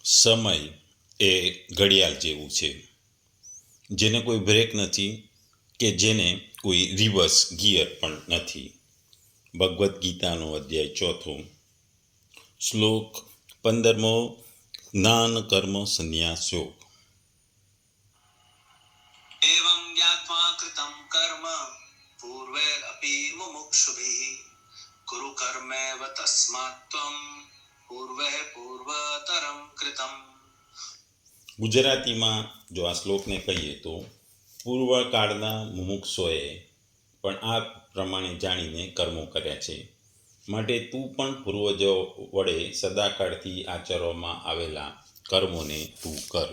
સમય એ ઘડિયાળ જેવું છે, જેને કોઈ બ્રેક નથી કે જેને કોઈ રિવર્સ ગિયર પણ નથી. ભગવદ્ ગીતાનો અધ્યાય 4, શ્લોક 15, જ્ઞાન કર્મ સંન્યાસ યોગ. एवं ज्ञात्वा कृतं कर्म पूर्वैरपि मुमुक्षुभिः कुरु कर्मैव तस्मात् त्वं पूर्वैः पूर्वतरं कृतम्. ગુજરાતીમાં જો આ શ્લોકને કહીએ તો પૂર્વકાળના મુમુક્ષોએ પણ આ પ્રમાણે જાણીને કર્મો કર્યા છે, માટે તું પણ પૂર્વજો વડે સદાકાળથી આચરવામાં આવેલા કર્મોને તું કર.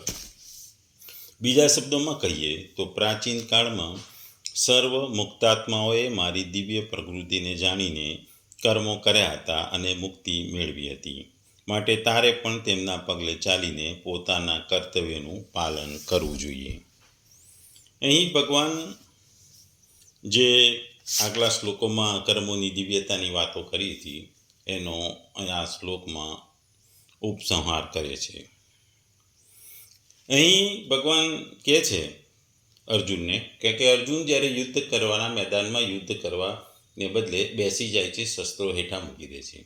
બીજા શબ્દોમાં કહીએ તો પ્રાચીન કાળમાં સર્વ મુક્તાત્માઓએ મારી દિવ્ય પ્રકૃતિને જાણીને કર્મો કર્યા હતા અને મુક્તિ મેળવી હતી, માટે તારે પણ તેમના પગલે ચાલીને પોતાના કર્તવ્યનું પાલન કરવું જોઈએ. અહીં ભગવાન જે આગલા શ્લોકોમાં કર્મોની દિવ્યતાની વાતો કરી હતી એનો આ શ્લોકમાં ઉપસંહાર કરે છે. અહીં ભગવાન કહે છે અર્જુનને કે અર્જુન જ્યારે યુદ્ધ કરવાના મેદાનમાં યુદ્ધ કરવાને બદલે બેસી જાય છે, શસ્ત્રો હેઠા મૂકી દે છે,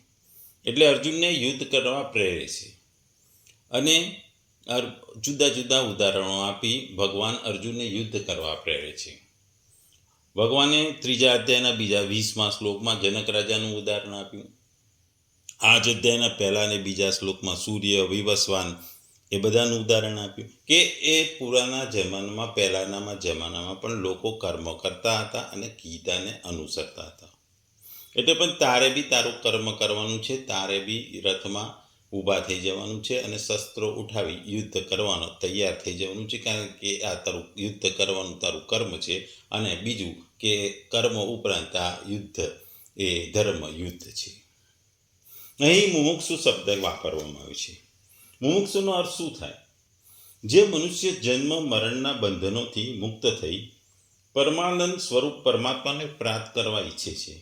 એટલે અર્જુનને યુદ્ધ કરવા પ્રેરે છે. અને જુદા જુદા ઉદાહરણો આપી ભગવાન અર્જુનને યુદ્ધ કરવા પ્રેરે છે. ભગવાને 3 અધ્યાયના બીજા 20મા શ્લોકમાં જનક રાજાનું ઉદાહરણ આપ્યું. આ જ અધ્યાયના પહેલા અને બીજા શ્લોકમાં સૂર્ય, વિવસ્વાન એ બધાનું ઉદાહરણ આપ્યું કે એ પુરાના જમાનામાં પહેલાના જમાનામાં પણ લોકો કર્મ કરતા હતા અને ગીતાને અનુસરતા હતા. એટલે પણ તારે બી તારું કર્મ કરવાનું છે, તારે બી રથમાં ઊભા થઈ જવાનું છે અને શસ્ત્રો ઉઠાવી યુદ્ધ કરવાનો તૈયાર થઈ જવાનું છે, કારણ કે આ તારું યુદ્ધ કરવાનું તારું કર્મ છે. અને બીજું કે કર્મ ઉપરાંત આ યુદ્ધ એ ધર્મ યુદ્ધ છે. અહીં મુમુક્ષુ શબ્દ વાપરવામાં આવ્યો છે. મુમુક્ષુનો અર્થ શું થાય? જે મનુષ્ય જન્મ મરણના બંધનોથી મુક્ત થઈ પરમાનંદ સ્વરૂપ પરમાત્માને પ્રાપ્ત કરવા ઈચ્છે છે,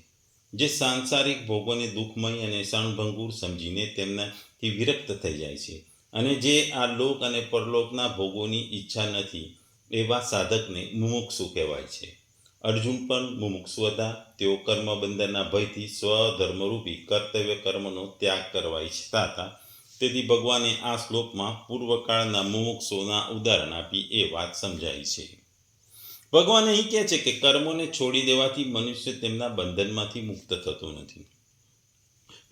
જે સાંસારિક ભોગોને દુઃખમય અને ક્ષણભંગુર સમજીને તેમનાથી વિરક્ત થઈ જાય છે, અને જે આ લોક અને પરલોકના ભોગોની ઈચ્છા નથી, એવા સાધકને મુમુક્ષુ કહેવાય છે. અર્જુન પણ મુમુક્ષુ હતા. તેઓ કર્મબંધનના ભયથી સ્વધર્મરૂપી કર્તવ્ય કર્મનો ત્યાગ કરવા ઈચ્છતા હતા. તેથી ભગવાને આ શ્લોકમાં પૂર્વકાળના મુમુક્ષોના ઉદાહરણ આપી એ વાત સમજાઈ છે. ભગવાન અહીં કહે છે કે કર્મોને છોડી દેવાથી મનુષ્ય તેમના બંધનમાંથી મુક્ત થતો નથી.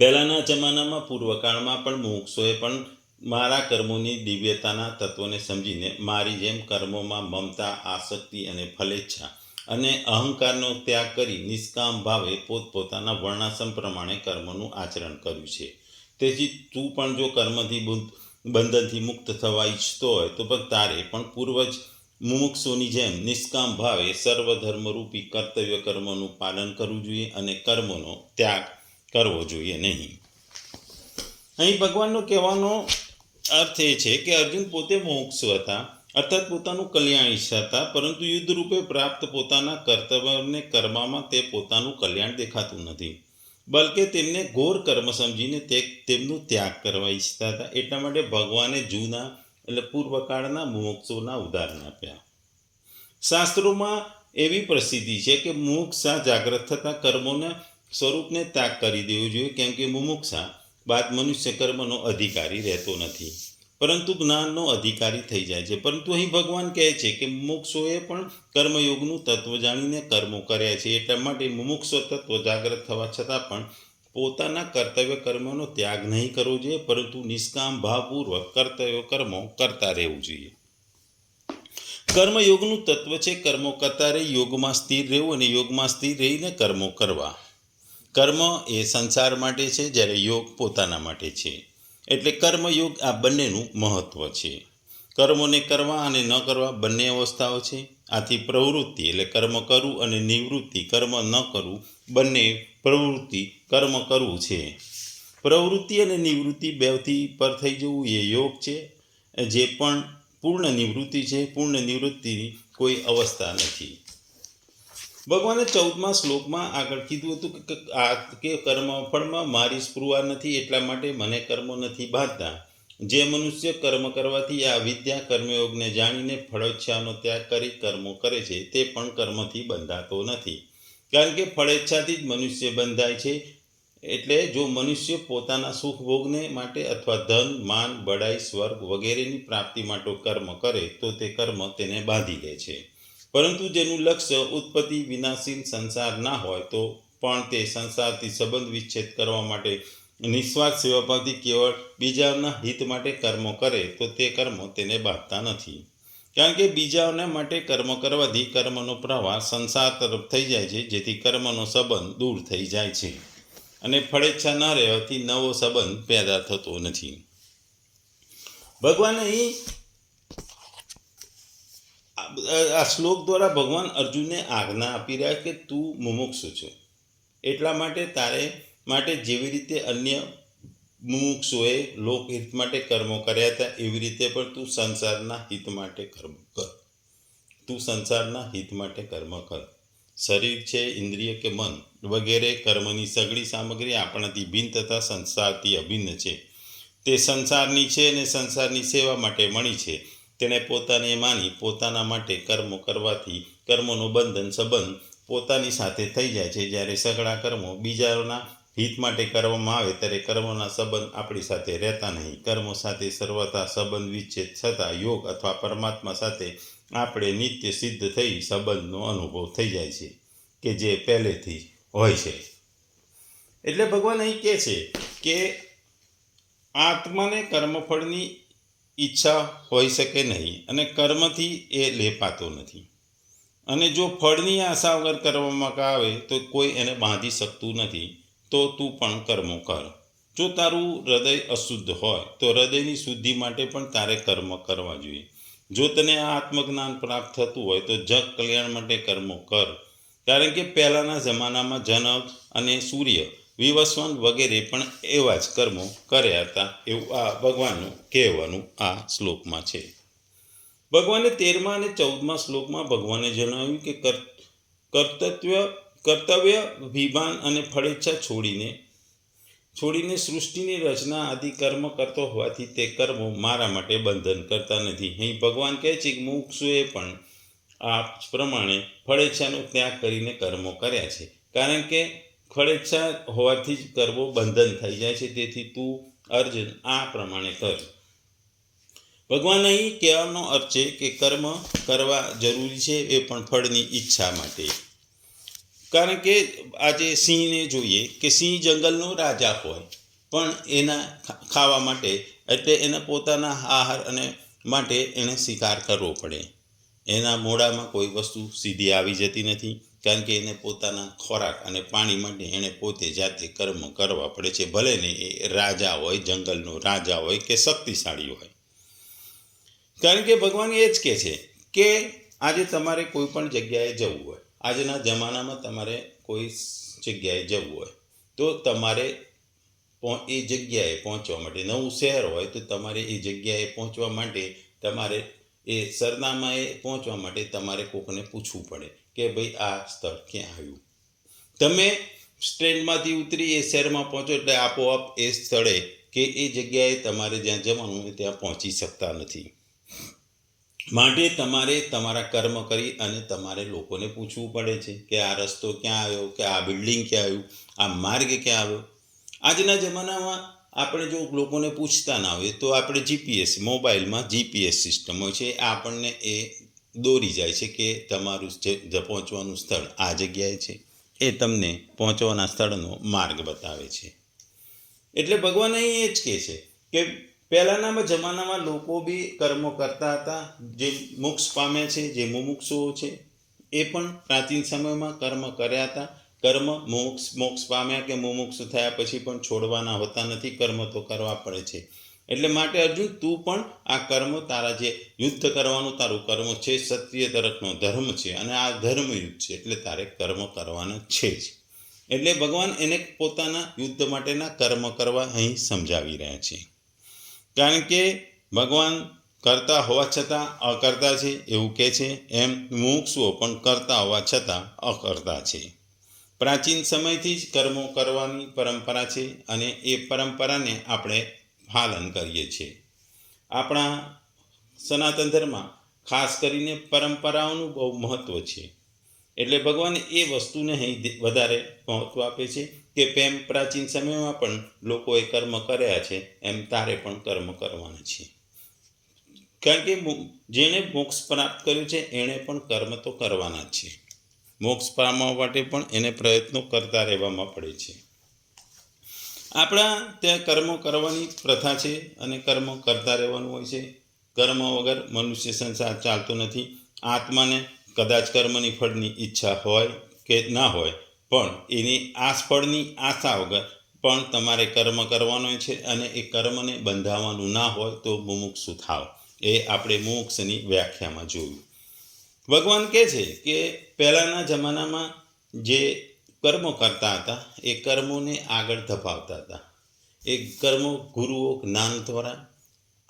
પહેલાના જમાનામાં પૂર્વકાળમાં પણ મુમુક્ષોએ પણ મારા કર્મોની દિવ્યતાના તત્વને સમજીને મારી જેમ કર્મોમાં મમતા, આસક્તિ અને ફલેચ્છા અને અહંકારનો ત્યાગ કરી નિષ્કામ ભાવે પોતપોતાના વર્ણાશ્રમ પ્રમાણે કર્મનું આચરણ કર્યું છે. તેથી તું પણ જો કર્મથી બંધનથી મુક્ત થવા ઈચ્છતો હોય તો પણ તારે પણ પૂર્વજ મુમુક્ષોની જેમ નિષ્કામ ભાવે સર્વધર્મરૂપી કર્તવ્ય કર્મોનું પાલન કરવું જોઈએ અને કર્મોનો ત્યાગ કરવો જોઈએ નહીં. અહીં ભગવાનનો કહેવાનો અર્થ એ છે કે અર્જુન પોતે મુમુક્ષુ હતા, અર્થાત પોતાનું કલ્યાણ ઈચ્છતા હતા, પરંતુ યુદ્ધરૂપે પ્રાપ્ત પોતાના કર્તવ્યને કરવામાં તે પોતાનું કલ્યાણ દેખાતું નથી, બલકે તેમને ઘોર કર્મ સમજીને તેમનું ત્યાગ કરવા ઈચ્છતા હતા. એટલા માટે ભગવાને જૂના એટલે પૂર્વકાળના મુમુક્ષોના ઉદાહરણ આપ્યા. શાસ્ત્રોમાં એવી પ્રસિદ્ધિ છે કે મુમુક્ષા જાગ્રત થતા કર્મોના સ્વરૂપને ત્યાગ કરી દેવું જોઈએ, કેમ કે મુમુક્ષા બાદ મનુષ્ય કર્મનો અધિકારી રહેતો નથી, પરંતુ જ્ઞાનનો અધિકારી થઈ જાય છે. પરંતુ અહીં ભગવાન કહે છે કે મુમુક્ષોએ પણ કર્મયોગનું તત્વ જાણીને કર્મો કર્યા છે. એટલા માટે મુમુક્ષો તત્વ જાગ્રત થવા છતાં પણ પોતાના કર્તવ્ય કર્મોનો ત્યાગ નહીં કરવો જોઈએ, પરંતુ નિષ્કામ ભાવપૂર્વક કર્તવ્ય કર્મો કરતા રહેવું જોઈએ. કર્મયોગનું તત્વ છે કર્મો કરતા રહી યોગમાં સ્થિર રહેવું અને યોગમાં સ્થિર રહીને કર્મો કરવા. કર્મ એ સંસાર માટે છે, જ્યારે યોગ પોતાના માટે છે. એટલે કર્મયોગ આ બંનેનું મહત્વ છે. કર્મોને કરવા અને ન કરવા બંને અવસ્થાઓ છે. આથી પ્રવૃત્તિ એટલે કર્મ કરવું અને નિવૃત્તિ કર્મ ન કરવું, બંને પ્રવૃત્તિ કર્મ કરવું છે. પ્રવૃત્તિ અને નિવૃત્તિ બેવથી પર થઈ જવું એ યોગ છે. જે પણ પૂર્ણ નિવૃત્તિ છે, પૂર્ણ નિવૃત્તિની કોઈ અવસ્થા નથી. ભગવાને 14મા શ્લોકમાં આગળ કીધું હતું કે કર્મફળમાં મારી સ્પૃહા નથી, એટલા માટે મને કર્મો નથી બાંધતા. જે મનુષ્ય કર્મ કરવાથી આ અવિદ્યા કર્મયોગને જાણીને ફળેચ્છાનો ત્યાગ કરી કર્મો કરે છે તે પણ કર્મથી બંધાતો નથી, કારણ કે ફળેચ્છાથી જ મનુષ્ય બંધાય છે. એટલે જો મનુષ્ય પોતાના સુખ ભોગને માટે અથવા ધન, માન, બડાઈ, સ્વર્ગ વગેરેની પ્રાપ્તિ માટે કર્મ કરે તો તે કર્મ તેને બાંધી લે છે. પરંતુ જેનું લક્ષ્ય ઉત્પત્તિ વિનાશીન સંસાર ના હોય તો પણ તે સંસારથી સંબંધ વિચ્છેદ કરવા માટે નિસ્વાર્થ સેવાભાવથી કેવળ બીજાના હિત માટે કર્મો કરે તો તે કર્મો તેને બાંધતા નથી, કારણ કે બીજાઓના માટે કર્મ કરવાથી કર્મનો પ્રવાહ સંસાર તરફ થઈ જાય છે, જેથી કર્મનો સંબંધ દૂર થઈ જાય છે અને ફળેચ્છા ન રહેવાથી નવો સંબંધ પેદા થતો નથી. ભગવાન અહીં આ શ્લોક દ્વારા ભગવાન અર્જુનને આજ્ઞા આપી રહ્યા કે તું મુમુક્ષુ છો, એટલા માટે તારે માટે જેવી રીતે અન્ય મુમુક્ષુએ લોકહિત માટે કર્મો કર્યા હતા એવી રીતે પણ તું સંસારના હિત માટે કર્મ કર. શરીર છે, ઇન્દ્રિય કે મન વગેરે કર્મની સઘળી સામગ્રી આપણાથી ભિન્ન તથા સંસારથી અભિન્ન છે. તે સંસારની છે અને સંસારની સેવા માટે મળી છે. તેણે પોતાને માની પોતાના માટે કર્મો કરવાથી કર્મોનો બંધન સંબંધ પોતાની સાથે થઈ જાય છે. જ્યારે સઘળા કર્મો બીજાના હિત માટે કરવામાં આવે ત્યારે કર્મોના સંબંધ આપણી સાથે રહેતા નહીં. કર્મો સાથે સર્વથા સંબંધ વિચ્છેદ થતાં યોગ અથવા પરમાત્મા સાથે આપણે નિત્ય સિદ્ધ થઈ સંબંધનો અનુભવ થઈ જાય છે કે જે પહેલેથી હોય છે. એટલે ભગવાન અહીં કહે છે કે આત્માને કર્મફળની ઈચ્છા હોઈ શકે નહીં અને કર્મથી એ લેપાતો નથી, અને જો ફળની આશા વગર કરવામાં આવે તો કોઈ એને બાંધી શકતું નથી. તો તું પણ કર્મો કર. જો તારું હૃદય અશુદ્ધ હોય તો હૃદયની શુદ્ધિ માટે પણ તારે કર્મ કરવા જોઈએ. જો તને આ આત્મજ્ઞાન પ્રાપ્ત થતું હોય તો જગ કલ્યાણ માટે કર્મો કર, કારણ કે પહેલાંના જમાનામાં જનક અને સૂર્ય, વિવસ્વાન વગેરે પણ એવા જ કર્મો કર્યા હતા એવું આ ભગવાનનું કહેવાનું આ શ્લોકમાં છે. ભગવાને 13મા અને 14મા શ્લોકમાં ભગવાને જણાવ્યું કે કર્તવ્ય વિભાન અને ફળેચ્છા છોડીને સૃષ્ટિની રચના આદિ કર્મ કરતો હોવાથી તે કર્મો મારા માટે બંધન કરતા નથી. અહીં ભગવાન કહે છે કે મુમુક્ષુએ પણ આ પ્રમાણે ફળેચ્છાનો ત્યાગ કરીને કર્મો કર્યા છે, કારણ કે ફળેચ્છા હોવાથી જ કર્મો બંધન થઈ જાય છે. તેથી તું અર્જુન આ પ્રમાણે કર. ભગવાન અહીં કહેવાનો અર્થ છે કે કર્મ કરવા જરૂરી છે, એ પણ ફળની ઈચ્છા માટે. કારણ કે આજે સિંહને જોઈએ કે સિંહ જંગલનો રાજા હોય પણ એના ખાવા માટે એટલે એના પોતાના આહાર અને માટે એણે શિકાર કરવો પડે. એના મોઢામાં કોઈ વસ્તુ સીધી આવી જતી નથી, કારણ કે એને પોતાના ખોરાક અને પાણી માટે એણે પોતે જાતે કર્મ કરવા પડે છે, ભલે ને એ રાજા હોય, જંગલનો રાજા હોય કે શક્તિશાળી હોય. કારણ કે ભગવાન એ જ કહે છે કે આજે તમારે કોઈ પણ જગ્યાએ જવું હોય, આજના જમાનામાં તમારે કોઈ જગ્યાએ જવું હોય તો તમારે એ જગ્યાએ પહોંચવા માટે, નવું શહેર હોય તો તમારે એ જગ્યાએ પહોંચવા માટે તમારે એ સરનામાએ પહોંચવા માટે તમારે કોઈને પૂછવું પડે કે ભાઈ આ સ્થળ ક્યાં આવ્યું. તમે ટ્રેનમાંથી ઉતરી એ શહેરમાં પહોંચો એટલે આપોઆપ એ સ્થળે કે એ જગ્યાએ તમારે જ્યાં જવાનું હોય ત્યાં પહોંચી શકતા નથી. માટે તમારે તમારા કર્મ કરી અને તમારે લોકોને પૂછવું પડે છે કે આ રસ્તો ક્યાં આવ્યો, કે આ બિલ્ડિંગ ક્યાં આવ્યું, આ માર્ગ ક્યાં આવ્યો. આજના જમાનામાં આપણે જો લોકોને પૂછતા ના હોઈએ તો આપણે જીપીએસ, મોબાઈલમાં જીપીએસ સિસ્ટમ હોય છે, આપણને એ દોરી જાય છે કે તમારું જે પહોંચવાનું સ્થળ આ જગ્યાએ છે, એ તમને પહોંચવાના સ્થળનો માર્ગ બતાવે છે. એટલે ભગવાન અહીં એ જ કહે છે કે પહેલાંના જમાનામાં લોકો બી કર્મો કરતા હતા. જે મોક્ષ પામ્યા છે, જે મુમુક્ષુઓ છે, એ પણ પ્રાચીન સમયમાં કર્મ કર્યા હતા. કર્મ મોક્ષ પામ્યા કે મુમુક્ષુ થયા પછી પણ છોડવાના હોતા નથી, કર્મ તો કરવા પડે છે. એટલે માટે અર્જુન તું પણ આ કર્મ, તારા જે યુદ્ધ કરવાનું તારું કર્મ છે, ક્ષત્રિય તરફનો ધર્મ છે અને આ ધર્મયુદ્ધ છે, એટલે તારે કર્મ કરવાના છે જ. એટલે ભગવાન એને પોતાના યુદ્ધ માટેના કર્મ કરવા અહીં સમજાવી રહ્યા છે, કારણ કે ભગવાન કરતા હોવા છતાં અકર્તા છે એવું કહે છે, એમ મુમુક્ષુઓ પણ કરતા હોવા છતાં અકર્તા છે. પ્રાચીન સમયથી જ કર્મો કરવાની પરંપરા છે અને એ પરંપરાને આપણે પાલન કરીએ છીએ. આપણા સનાતન ધર્મમાં ખાસ કરીને પરંપરાઓનું બહુ મહત્ત્વ છે. એટલે ભગવાન એ વસ્તુને અહીં વધારે મહત્ત્વ આપે છે કે તેમ પ્રાચીન સમયમાં પણ લોકોએ કર્મ કર્યા છે એમ તારે પણ કર્મ કરવાના છે. કારણ કે જેણે મોક્ષ પ્રાપ્ત કર્યું છે એણે પણ કર્મ તો કરવાના જ છે. મોક્ષ પામવા માટે પણ એને પ્રયત્નો કરતા રહેવામાં પડે છે. આપણા ત્યાં કર્મો કરવાની પ્રથા છે અને કર્મ કરતા રહેવાનું હોય છે. કર્મ વગર મનુષ્ય સંસાર ચાલતો નથી. આત્માને કદાચ કર્મની ફળની ઈચ્છા હોય કે ના હોય, પણ એની ફળની આશા વગર પણ તમારે કર્મ કરવાનો છે અને એ કર્મને બંધાવવાનું ના હોય તો મુમુક્ષુ થાવ. એ આપણે મોક્ષની વ્યાખ્યામાં જોયું. ભગવાન કહે છે કે પહેલાંના જમાનામાં જે કર્મો કરતા હતા એ કર્મોને આગળ ધપાવતા હતા. એ કર્મો ગુરુઓ જ્ઞાન દ્વારા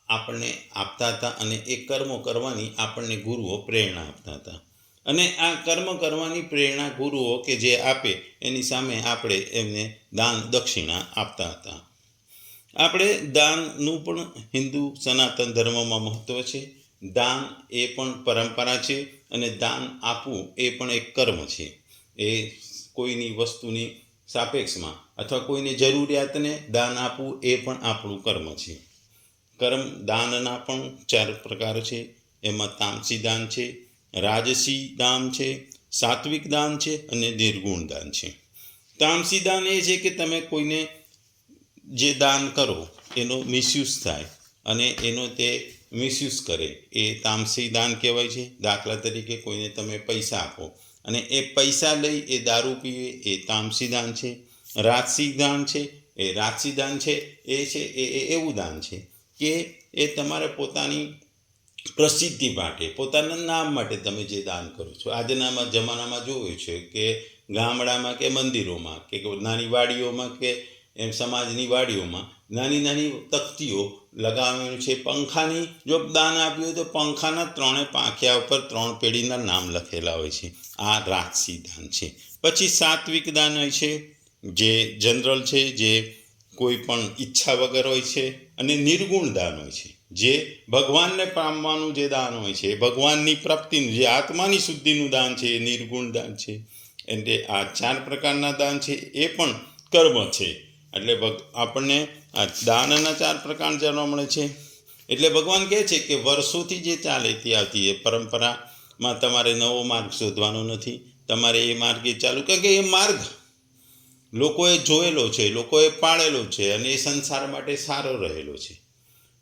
આપણને આપતા હતા અને એ કર્મો કરવાની આપણને ગુરુઓ પ્રેરણા આપતા હતા. અને આ કર્મ કરવાની પ્રેરણા ગુરુઓ કે જે આપે એની સામે આપણે એમને દાન દક્ષિણા આપતા હતા. આપણે દાનનું પણ હિન્દુ સનાતન ધર્મમાં મહત્ત્વ છે. દાન એ પણ પરંપરા છે અને દાન આપવું એ પણ એક કર્મ છે. એ કોઈની વસ્તુની સાપેક્ષમાં અથવા કોઈની જરૂરિયાતને દાન આપવું એ પણ આપણું કર્મ છે. દાનના પણ 4 પ્રકાર છે. એમાં તામસી દાન છે, રાજસી દાન છે, સાત્વિક દાન છે અને નિર્ગુણ દાન છે. તામસી દાન એ છે કે તમે કોઈને જે દાન કરો એનો મિસયુઝ થાય અને એનો તે મિસયુઝ કરે એ તામસી દાન કહેવાય છે. દાખલા તરીકે કોઈને તમે પૈસા આપો અને એ પૈસા લઈ એ દારૂ પીવે એ તામસી દાન છે. રાજસી દાન છે એ એવું દાન છે કે એ તમારે પોતાની પ્રસિદ્ધિ માટે, પોતાના નામ માટે તમે જે દાન કરો છો. આજના જમાનામાં જોયું છે કે ગામડામાં કે મંદિરોમાં કે નાની વાડીઓમાં કે એમ સમાજની વાડીઓમાં નાની તકતીઓ લગાવેલું છે. પંખાની જો દાન આપ્યું હોય તો પંખાના 3 પાંખિયા ઉપર 3 પેઢીના નામ લખેલા હોય છે. આ રાજસી દાન છે. પછી સાત્વિક દાન હોય છે જે જનરલ છે, જે કોઈ પણ ઈચ્છા વગર હોય છે. અને નિર્ગુણ દાન હોય છે જે ભગવાનને પામવાનું જે દાન હોય છે, ભગવાનની પ્રાપ્તિનું, જે આત્માની શુદ્ધિનું દાન છે એ નિર્ગુણ દાન છે. એટલે આ 4 પ્રકારના દાન છે એ પણ કર્મ છે. એટલે આપણને આ દાનના 4 પ્રકાર જાણવા મળે છે. એટલે ભગવાન કહે છે કે વર્ષોથી જે ચાલતી આવતી એ પરંપરામાં તમારે નવો માર્ગ શોધવાનો નથી. તમારે એ માર્ગે ચાલુ, કારણ કે એ માર્ગ લોકોએ જોયેલો છે, લોકોએ પાળેલો છે અને એ સંસાર માટે સારો રહેલો છે.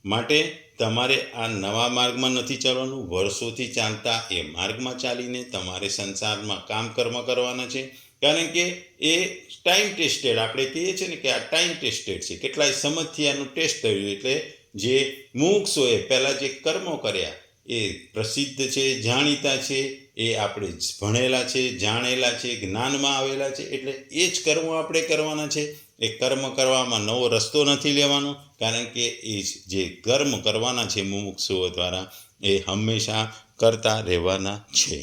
માટે તમારે આ નવા માર્ગમાં નથી ચાલવાનું. વર્ષોથી ચાલતા એ માર્ગમાં ચાલીને તમારે સંસારમાં કર્મ કરવાના છે. કારણ કે એ ટાઈમ ટેસ્ટેડ, આપણે કહીએ છીએ ને કે આ ટાઈમ ટેસ્ટેડ છે. કેટલાય સમજથી આનું ટેસ્ટ થયું. એટલે જે મુમુક્ષુઓએ પહેલાં જે કર્મો કર્યા એ પ્રસિદ્ધ છે, જાણીતા છે, એ આપણે ભણેલા છે, જાણેલા છે, જ્ઞાનમાં આવેલા છે. એટલે એ જ કર્મો આપણે કરવાના છે. એ કર્મ કરવામાં નવો રસ્તો નથી લેવાનો, કારણ કે એ જે કર્મ કરવાના છે મુમુક્ષુઓ દ્વારા એ હંમેશા કરતા રહેવાના છે.